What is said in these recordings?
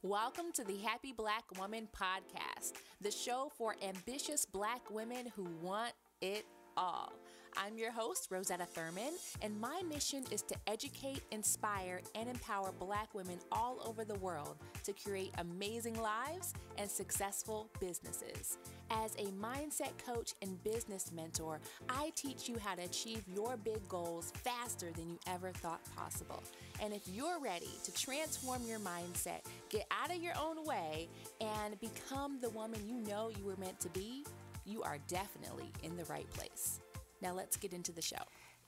Welcome to the Happy Black Woman Podcast, the show for ambitious Black women who want it all. I'm your host, Rosetta Thurman, and my mission is to educate, inspire, and empower Black women all over the world to create amazing lives and successful businesses. As a mindset coach and business mentor, I teach you how to achieve your big goals faster than you ever thought possible. And if you're ready to transform your mindset, get out of your own way, and become the woman you know you were meant to be, you are definitely in the right place. Now let's get into the show.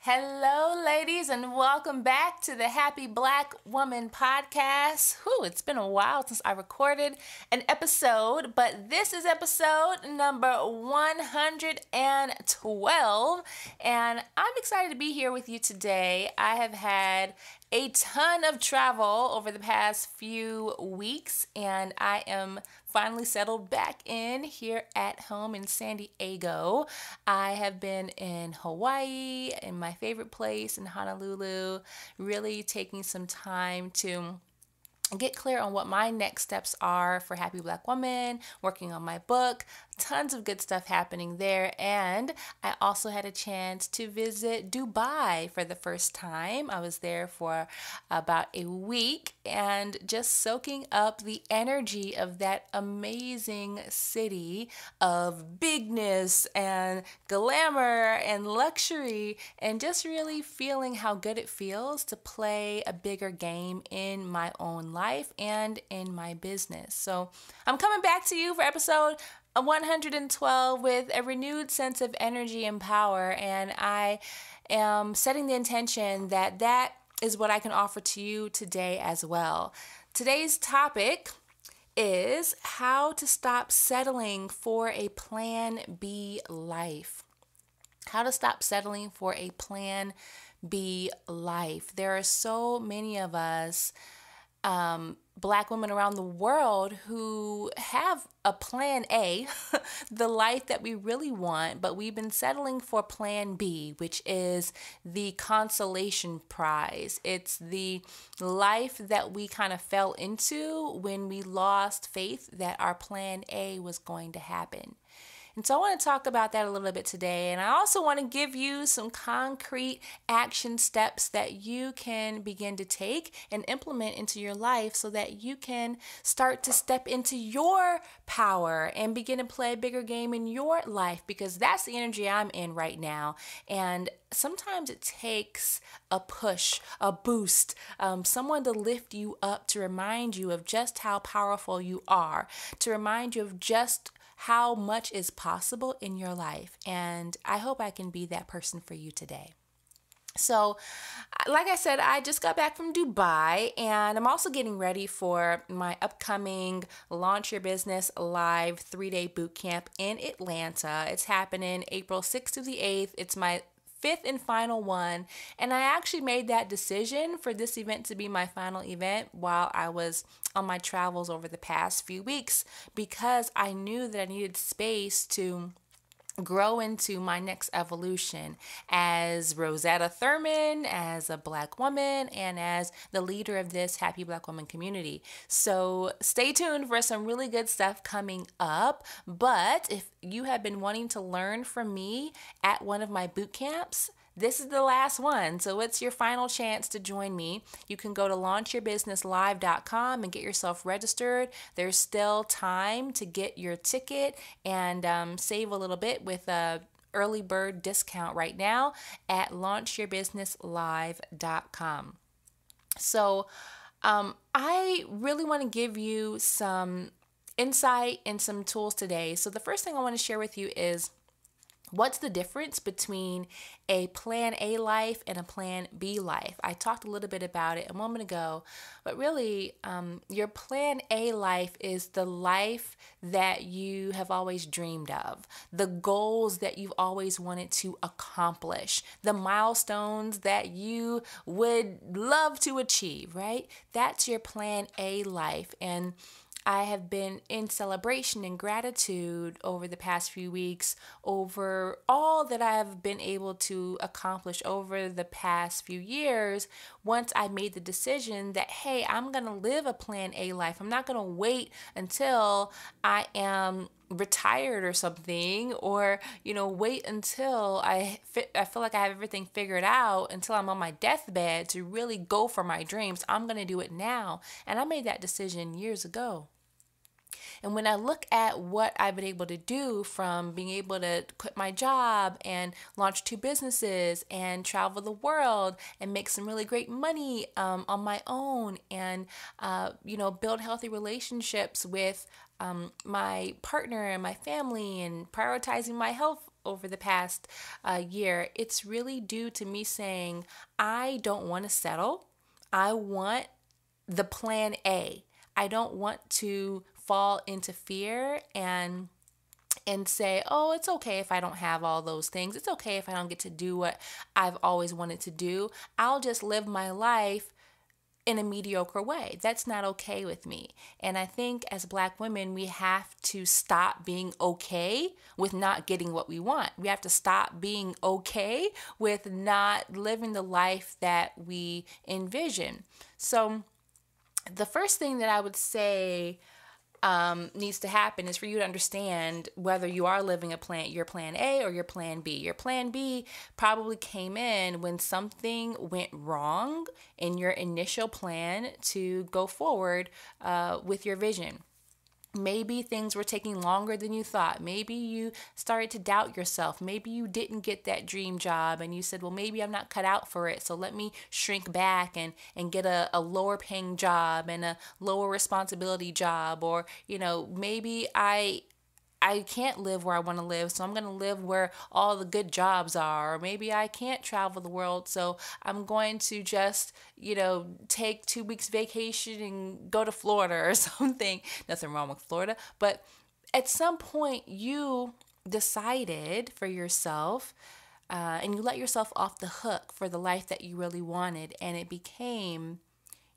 Hello, ladies, and welcome back to the Happy Black Woman Podcast. It's been a while since I recorded an episode, but this is episode number 112, and I'm excited to be here with you today. I have had a ton of travel over the past few weeks, and I am finally settled back in here at home in San Diego. I have been in Hawaii, in my favorite place in Honolulu, really taking some time to get clear on what my next steps are for Happy Black Woman, working on my book, tons of good stuff happening there. And I also had a chance to visit Dubai for the first time. I was there for about a week and just soaking up the energy of that amazing city of bigness and glamour and luxury, and just really feeling how good it feels to play a bigger game in my own life and in my business. So I'm coming back to you for episode 112 with a renewed sense of energy and power, and I am setting the intention that that is what I can offer to you today as well. Today's topic is how to stop settling for a plan B life. How to stop settling for a plan B life. There are so many of us Black women around the world who have a plan A, the life that we really want, but we've been settling for plan B, which is the consolation prize. It's the life that we kind of fell into when we lost faith that our plan A was going to happen. And so I want to talk about that a little bit today. And I also want to give you some concrete action steps that you can begin to take and implement into your life so that you can start to step into your power and begin to play a bigger game in your life, because that's the energy I'm in right now. And sometimes it takes a push, a boost, someone to lift you up, to remind you of just how powerful you are, to remind you of just how much is possible in your life. And I hope I can be that person for you today. So, like I said, I just got back from Dubai, and I'm also getting ready for my upcoming Launch Your Business Live 3-day boot camp in Atlanta. It's happening April 6th to the 8th. It's my fifth and final one, and I actually made that decision for this event to be my final event while I was on my travels over the past few weeks, because I knew that I needed space to grow into my next evolution as Rosetta Thurman, as a Black woman, and as the leader of this Happy Black Woman community. So stay tuned for some really good stuff coming up. But if you have been wanting to learn from me at one of my boot camps, this is the last one. So it's your final chance to join me. You can go to launchyourbusinesslive.com and get yourself registered. There's still time to get your ticket and save a little bit with a early bird discount right now at launchyourbusinesslive.com. So I really want to give you some insight and some tools today. So the first thing I want to share with you is, what's the difference between a plan A life and a plan B life? I talked a little bit about it a moment ago, but really your plan A life is the life that you have always dreamed of, the goals that you've always wanted to accomplish, the milestones that you would love to achieve, right? That's your plan A life. And I have been in celebration and gratitude over the past few weeks over all that I've been able to accomplish over the past few years once I made the decision that, hey, I'm going to live a plan A life. I'm not going to wait until I am retired or something, or wait until I feel like I have everything figured out, until I'm on my deathbed to really go for my dreams. I'm going to do it now. And I made that decision years ago. And when I look at what I've been able to do, from being able to quit my job and launch 2 businesses and travel the world and make some really great money on my own, and build healthy relationships with my partner and my family, and prioritizing my health over the past year, it's really due to me saying, I don't want to settle. I want the plan A. I don't want to fall into fear and say, oh, it's okay if I don't have all those things. It's okay if I don't get to do what I've always wanted to do. I'll just live my life in a mediocre way. That's not okay with me. And I think as Black women, we have to stop being okay with not getting what we want. We have to stop being okay with not living the life that we envision. So the first thing that I would say needs to happen is for you to understand whether you are living your plan A or your plan B. Your plan B probably came in when something went wrong in your initial plan to go forward with your vision. Maybe things were taking longer than you thought. Maybe you started to doubt yourself. Maybe you didn't get that dream job and you said, well, maybe I'm not cut out for it. So let me shrink back and get a lower paying job and a lower responsibility job. Or, maybe I can't live where I want to live, so I'm going to live where all the good jobs are. Or maybe I can't travel the world, so I'm going to just, take 2 weeks vacation and go to Florida or something. Nothing wrong with Florida. But at some point, you decided for yourself and you let yourself off the hook for the life that you really wanted, and it became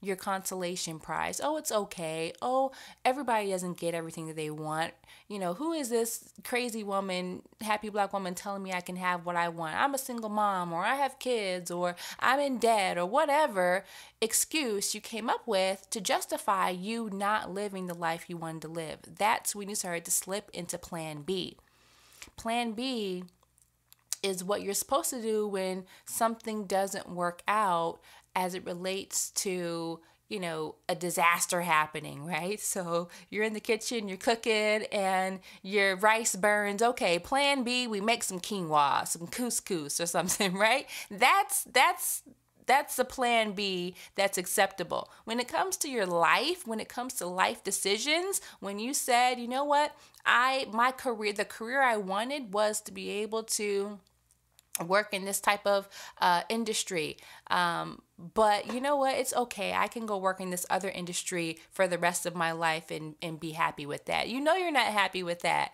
your consolation prize. Oh, it's okay. Oh, everybody doesn't get everything that they want. Who is this crazy woman, happy Black woman, telling me I can have what I want? I'm a single mom, or I have kids, or I'm in debt, or whatever excuse you came up with to justify you not living the life you wanted to live. That's when you started to slip into plan B. Plan B is what you're supposed to do when something doesn't work out as it relates to, a disaster happening, right? So you're in the kitchen, you're cooking, and your rice burns. Okay, plan B, we make some quinoa, some couscous or something, right? That's the plan B that's acceptable. When it comes to your life, when it comes to life decisions, when you said, you know what, the career I wanted was to be able to work in this type of industry. But you know what? It's okay. I can go work in this other industry for the rest of my life and be happy with that. You're not happy with that.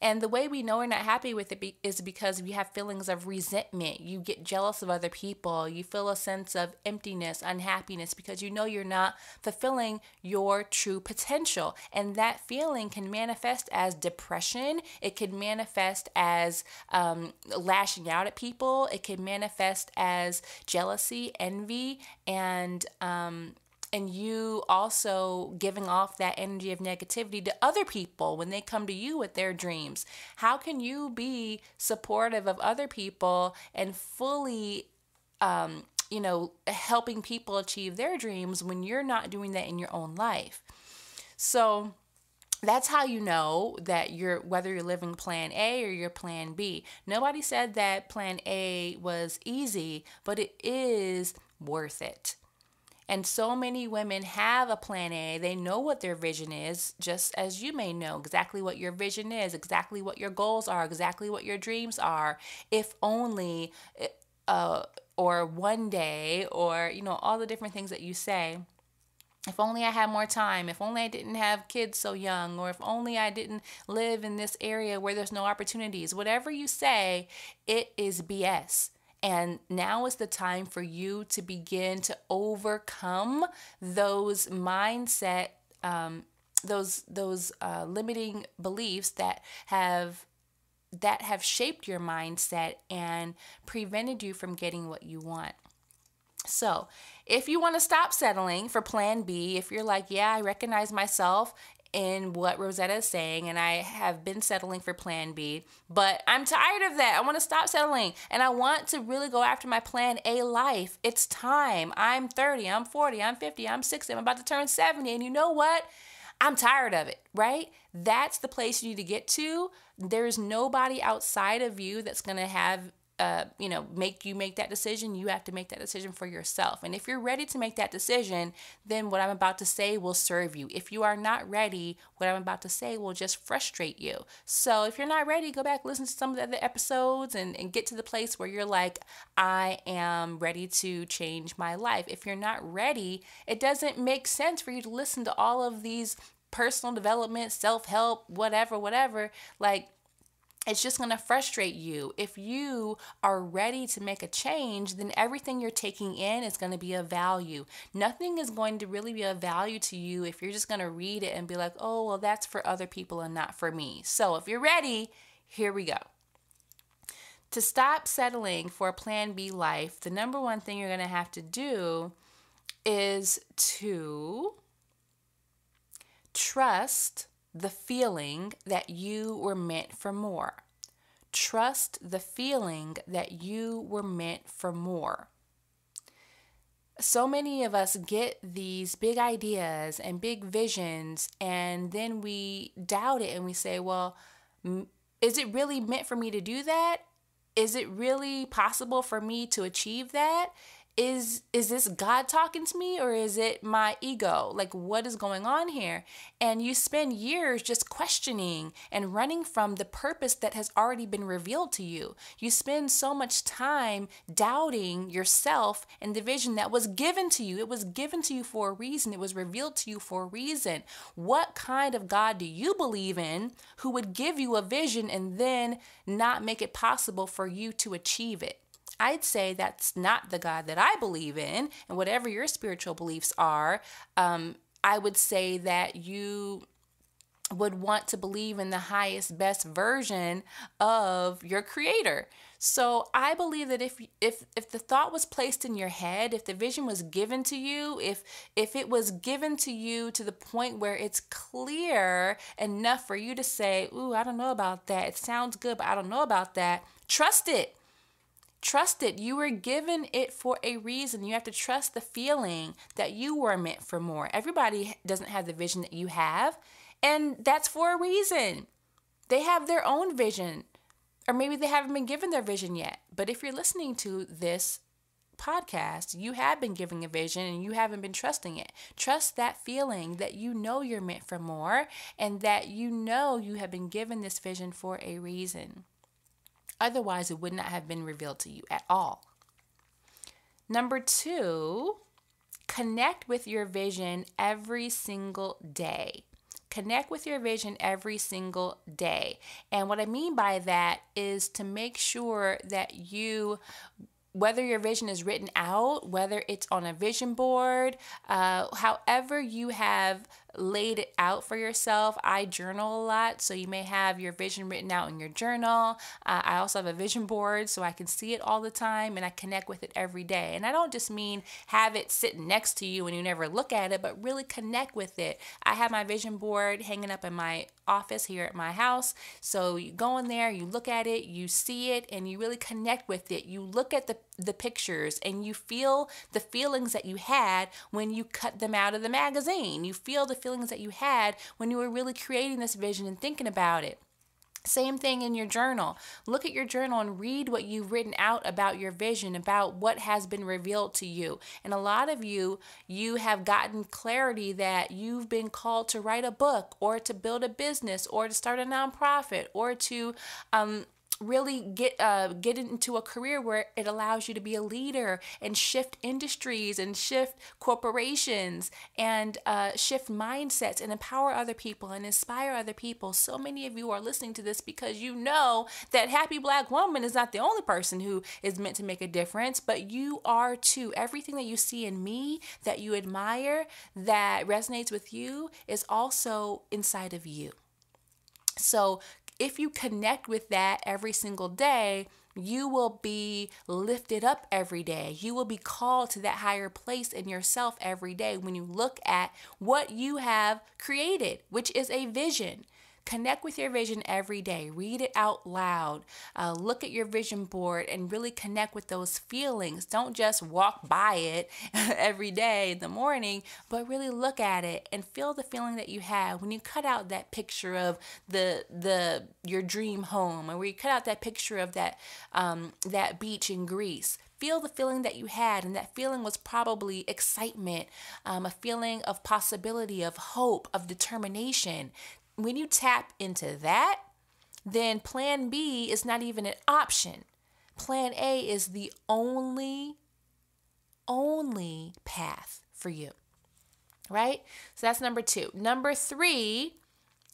And the way we know we're not happy with it is because we have feelings of resentment. You get jealous of other people. You feel a sense of emptiness, unhappiness, because you're not fulfilling your true potential. And that feeling can manifest as depression. It can manifest as lashing out at people. It can manifest as jealousy, envy, and you also giving off that energy of negativity to other people when they come to you with their dreams. How can you be supportive of other people and fully, helping people achieve their dreams when you're not doing that in your own life? So that's how you know that whether you're living plan A or your plan B. Nobody said that plan A was easy, but it is worth it. And so many women have a plan A. They know what their vision is, just as you may know exactly what your vision is, exactly what your goals are, exactly what your dreams are. If only, or one day, or, all the different things that you say. If only I had more time, if only I didn't have kids so young, or if only I didn't live in this area where there's no opportunities. Whatever you say, it is BS. And now is the time for you to begin to overcome those mindset limiting beliefs that have shaped your mindset and prevented you from getting what you want. So if you want to stop settling for plan B, if you're like, yeah, I recognize myself in what Rosetta is saying, and I have been settling for plan B, but I'm tired of that. I want to stop settling, and I want to really go after my plan A life. It's time. I'm 30, I'm 40, I'm 50, I'm 60, I'm about to turn 70, and you know what? I'm tired of it, right? That's the place you need to get to. There's nobody outside of you that's going to have, make you make that decision. You have to make that decision for yourself. And if you're ready to make that decision, then what I'm about to say will serve you. If you are not ready, what I'm about to say will just frustrate you. So if you're not ready, go back, listen to some of the other episodes and get to the place where you're like, I am ready to change my life. If you're not ready, it doesn't make sense for you to listen to all of these personal development, self-help, whatever. Like, it's just going to frustrate you. If you are ready to make a change, then everything you're taking in is going to be of value. Nothing is going to really be of value to you if you're just going to read it and be like, oh, well, that's for other people and not for me. So if you're ready, here we go. To stop settling for a plan B life, the number one thing you're going to have to do is to trust the feeling that you were meant for more. Trust the feeling that you were meant for more. So many of us get these big ideas and big visions, and then we doubt it and we say, well, is it really meant for me to do that? Is it really possible for me to achieve that? Is this God talking to me, or is it my ego? Like, what is going on here? And you spend years just questioning and running from the purpose that has already been revealed to you. You spend so much time doubting yourself and the vision that was given to you. It was given to you for a reason. It was revealed to you for a reason. What kind of God do you believe in who would give you a vision and then not make it possible for you to achieve it? I'd say that's not the God that I believe in, and whatever your spiritual beliefs are, I would say that you would want to believe in the highest, best version of your creator. So I believe that if the thought was placed in your head, if the vision was given to you, if it was given to you to the point where it's clear enough for you to say, ooh, I don't know about that. It sounds good, but I don't know about that. Trust it. Trust it. You were given it for a reason. You have to trust the feeling that you were meant for more. Everybody doesn't have the vision that you have, and that's for a reason. They have their own vision, or maybe they haven't been given their vision yet. But if you're listening to this podcast, you have been given a vision and you haven't been trusting it. Trust that feeling that you know you're meant for more and that you know you have been given this vision for a reason. Otherwise, it would not have been revealed to you at all. Number 2, connect with your vision every single day. Connect with your vision every single day. And what I mean by that is to make sure that you, whether your vision is written out, whether it's on a vision board, however you have laid it out for yourself. I journal a lot, so you may have your vision written out in your journal. I also have a vision board, so I can see it all the time, and I connect with it every day. And I don't just mean have it sitting next to you and you never look at it, but really connect with it. I have my vision board hanging up in my office here at my house. So you go in there, you look at it, you see it, and you really connect with it. You look at the pictures and you feel the feelings that you had when you cut them out of the magazine. You feel the feelings that you had when you were really creating this vision and thinking about it. Same thing in your journal. Look at your journal and read what you've written out about your vision, about what has been revealed to you. And a lot of you have gotten clarity that you've been called to write a book or to build a business or to start a nonprofit or to really get into a career where it allows you to be a leader and shift industries and shift corporations and shift mindsets and empower other people and inspire other people. So many of you are listening to this because you know that Happy Black Woman is not the only person who is meant to make a difference, but you are too. Everything that you see in me, that you admire, that resonates with you, is also inside of you. So if you connect with that every single day, you will be lifted up every day. You will be called to that higher place in yourself every day when you look at what you have created, which is a vision. Connect with your vision every day. Read it out loud. Look at your vision board and really connect with those feelings. Don't just walk by it every day in the morning, but really look at it and feel the feeling that you have when you cut out that picture of your dream home, or where you cut out that picture of that beach in Greece. Feel the feeling that you had, and that feeling was probably excitement, a feeling of possibility, of hope, of determination. When you tap into that, then plan B is not even an option. Plan A is the only path for you, right? So that's number 2. Number 3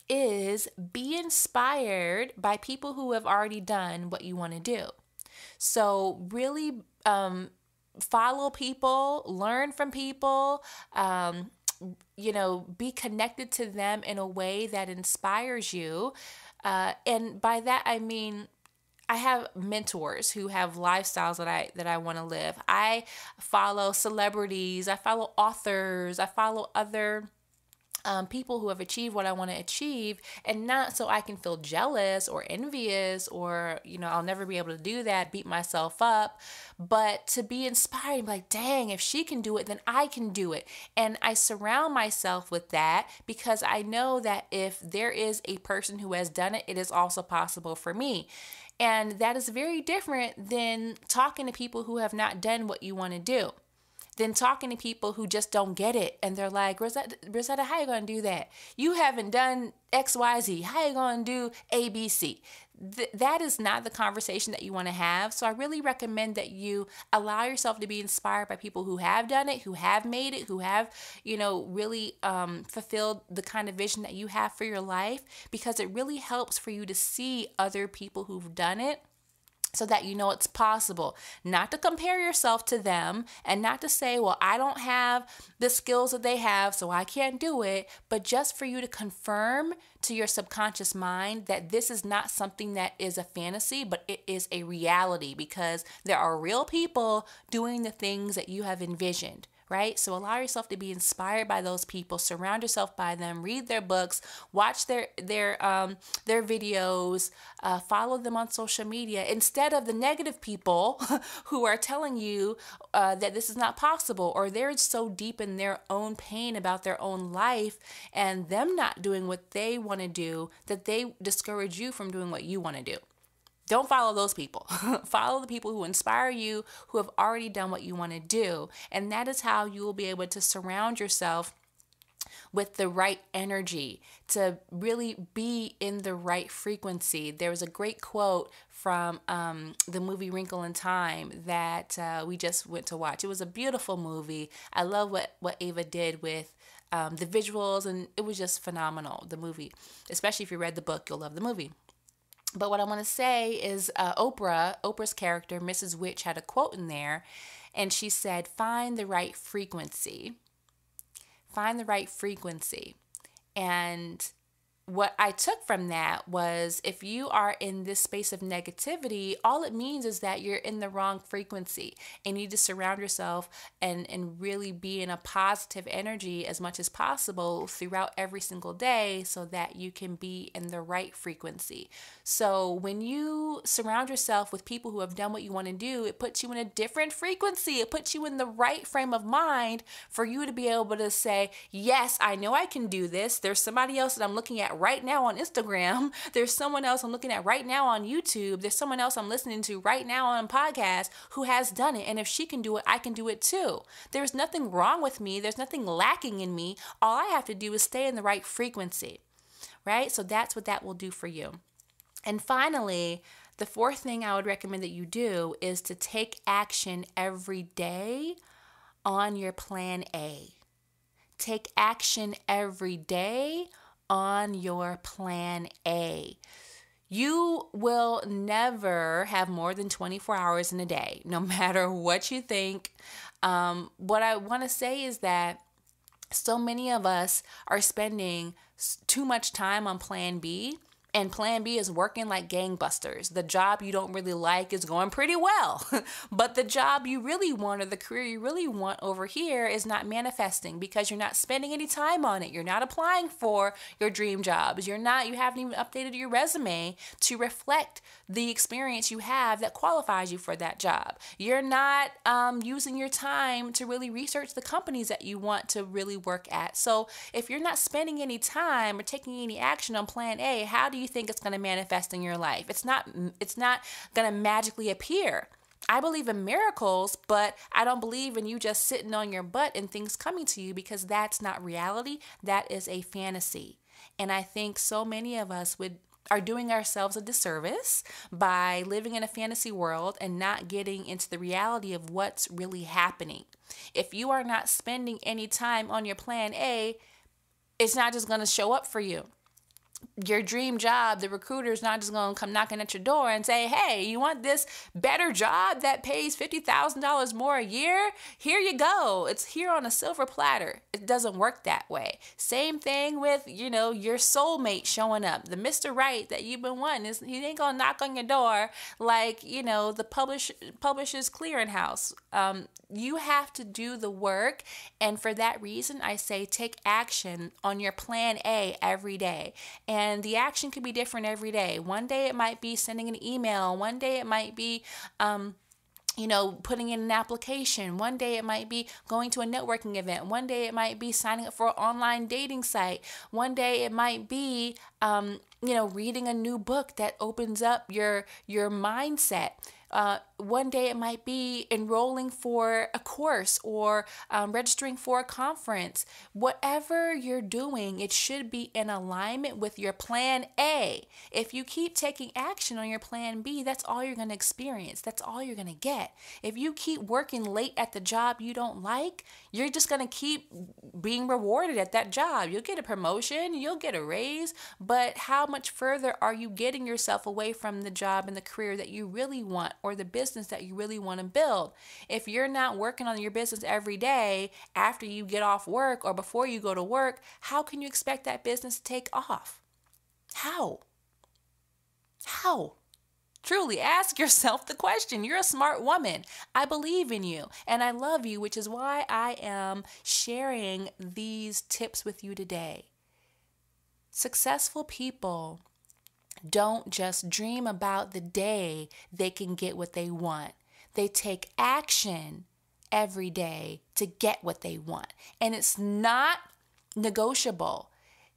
is be inspired by people who have already done what you want to do. So really follow people, learn from people, be connected to them in a way that inspires you. And by that, I mean, I have mentors who have lifestyles that I want to live. I follow celebrities, I follow authors, I follow other people who have achieved what I want to achieve, and not so I can feel jealous or envious or, I'll never be able to do that, beat myself up, but to be inspired, like, dang, if she can do it, then I can do it. And I surround myself with that because I know that if there is a person who has done it, it is also possible for me. And that is very different than talking to people who have not done what you want to do. Than talking to people who just don't get it. And they're like, Rosetta, how you going to do that? You haven't done X, Y, Z. How you going to do A, B, C? That is not the conversation that you want to have. So I really recommend that you allow yourself to be inspired by people who have done it, who have made it, who have, really fulfilled the kind of vision that you have for your life, because it really helps for you to see other people who've done it, so that you know it's possible. Not to compare yourself to them and not to say, well, I don't have the skills that they have, so I can't do it, but just for you to confirm to your subconscious mind that this is not something that is a fantasy, but it is a reality, because there are real people doing the things that you have envisioned. Right? So allow yourself to be inspired by those people, surround yourself by them, read their books, watch their videos, follow them on social media, instead of the negative people who are telling you that this is not possible, or they're so deep in their own pain about their own life and them not doing what they want to do that they discourage you from doing what you want to do. Don't follow those people. Follow the people who inspire you, who have already done what you want to do. And that is how you will be able to surround yourself with the right energy, to really be in the right frequency. There was a great quote from the movie Wrinkle in Time that we just went to watch. It was a beautiful movie. I love what Ava did with the visuals, and it was just phenomenal, the movie. Especially if you read the book, you'll love the movie. But what I want to say is Oprah's character, Mrs. Witch, had a quote in there, and she said, find the right frequency. Find the right frequency. And what I took from that was, if you are in this space of negativity, all it means is that you're in the wrong frequency, and you need to surround yourself and really be in a positive energy as much as possible throughout every single day, so that you can be in the right frequency. So when you surround yourself with people who have done what you want to do, it puts you in a different frequency. It puts you in the right frame of mind for you to be able to say, yes, I know I can do this. There's somebody else that I'm looking at right now on Instagram. There's someone else I'm looking at right now on YouTube. There's someone else I'm listening to right now on podcast who has done it. And if she can do it, I can do it too. There's nothing wrong with me. There's nothing lacking in me. All I have to do is stay in the right frequency, right? So that's what that will do for you. And finally, The fourth thing I would recommend that you do is to take action every day on your plan A. Take action every day on your plan A. You will never have more than 24 hours in a day, no matter what you think. What I want to say is that so many of us are spending too much time on plan B, and plan B is working like gangbusters. The job you don't really like is going pretty well, but the job you really want or the career you really want over here is not manifesting because you're not spending any time on it. You're not applying for your dream jobs. You haven't even updated your resume to reflect the experience you have that qualifies you for that job. You're not using your time to really research the companies that you want to really work at. So if you're not spending any time or taking any action on plan A, how do you think it's going to manifest in your life? It's not going to magically appear. I believe in miracles, but I don't believe in you just sitting on your butt and things coming to you, because that's not reality. That is a fantasy. And I think so many of us are doing ourselves a disservice by living in a fantasy world and not getting into the reality of what's really happening. If you are not spending any time on your plan A, it's not just going to show up for you. Your dream job, the recruiter's not just going to come knocking at your door and say, hey, you want this better job that pays $50,000 more a year? Here you go. It's here on a silver platter. It doesn't work that way. Same thing with, your soulmate showing up. The Mr. Right that you've been wanting, he ain't going to knock on your door like, the publisher's clearinghouse. You have to do the work. And for that reason, I say take action on your plan A every day. And the action could be different every day. One day it might be sending an email. One day it might be, putting in an application. One day it might be going to a networking event. One day it might be signing up for an online dating site. One day it might be, reading a new book that opens up your mindset. One day it might be enrolling for a course or registering for a conference. Whatever you're doing, it should be in alignment with your plan A. If you keep taking action on your plan B, that's all you're going to experience. That's all you're going to get. If you keep working late at the job you don't like, you're just going to keep being rewarded at that job. You'll get a promotion, you'll get a raise, but how much further are you getting yourself away from the job and the career that you really want, or the business that you really want to build? If you're not working on your business every day after you get off work or before you go to work, how can you expect that business to take off? How? Truly ask yourself the question. You're a smart woman. I believe in you and I love you, which is why I am sharing these tips with you today. Successful people don't just dream about the day they can get what they want. They take action every day to get what they want. And it's not negotiable.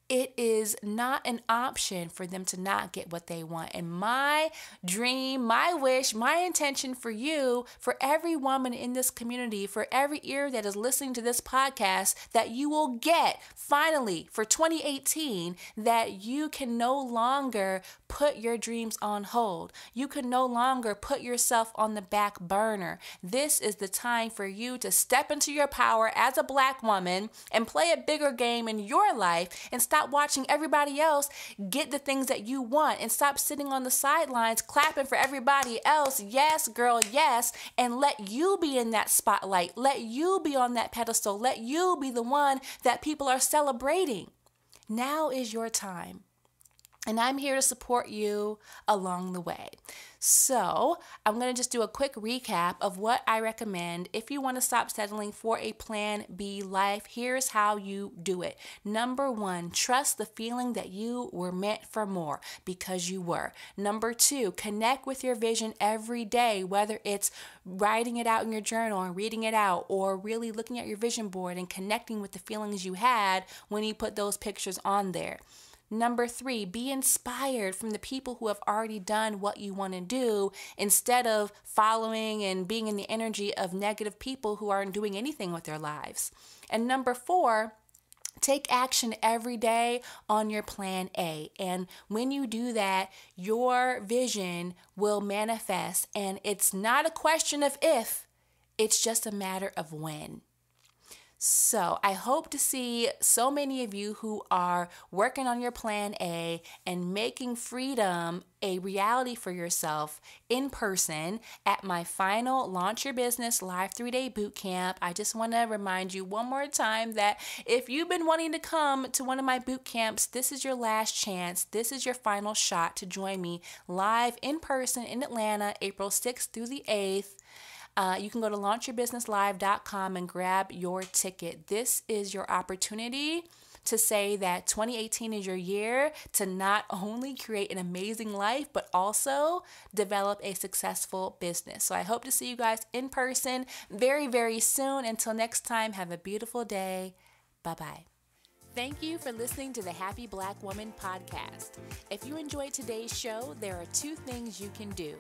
It is not an option for them to not get what they want. And my dream, my wish, my intention for you, for every woman in this community, for every ear that is listening to this podcast, that you will get finally for 2018, that you can no longer put your dreams on hold. You can no longer put yourself on the back burner. This is the time for you to step into your power as a Black woman and play a bigger game in your life, and stop watching everybody else get the things that you want, and stop sitting on the sidelines clapping for everybody else. Yes, girl, yes. And let you be in that spotlight. Let you be on that pedestal. Let you be the one that people are celebrating. Now is your time. And I'm here to support you along the way. So I'm going to just do a quick recap of what I recommend if you want to stop settling for a plan B life. Here's how you do it. Number 1, trust the feeling that you were meant for more, because you were. Number 2, connect with your vision every day, whether it's writing it out in your journal and reading it out, or really looking at your vision board and connecting with the feelings you had when you put those pictures on there. Number 3, be inspired from the people who have already done what you want to do, instead of following and being in the energy of negative people who aren't doing anything with their lives. And number 4, Take action every day on your plan A. And when you do that, your vision will manifest. And it's not a question of if, it's just a matter of when. So I hope to see so many of you who are working on your plan A and making freedom a reality for yourself in person at my final Launch Your Business Live 3-day boot camp. I just want to remind you one more time that if you've been wanting to come to one of my boot camps, this is your last chance. This is your final shot to join me live in person in Atlanta, April 6th through the 8th. You can go to launchyourbusinesslive.com and grab your ticket. This is your opportunity to say that 2018 is your year to not only create an amazing life, but also develop a successful business. So I hope to see you guys in person very, very soon. Until next time, have a beautiful day. Bye-bye. Thank you for listening to the Happy Black Woman podcast. If you enjoyed today's show, there are 2 things you can do.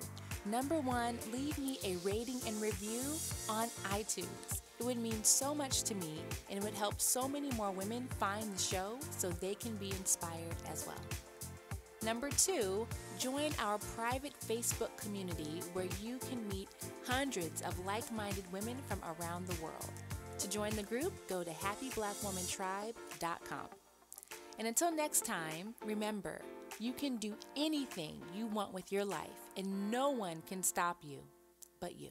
Number 1, leave me a rating and review on iTunes. It would mean so much to me, and it would help so many more women find the show so they can be inspired as well. Number 2, join our private Facebook community where you can meet hundreds of like-minded women from around the world. To join the group, go to happyblackwomantribe.com. And until next time, remember, you can do anything you want with your life, and no one can stop you but you.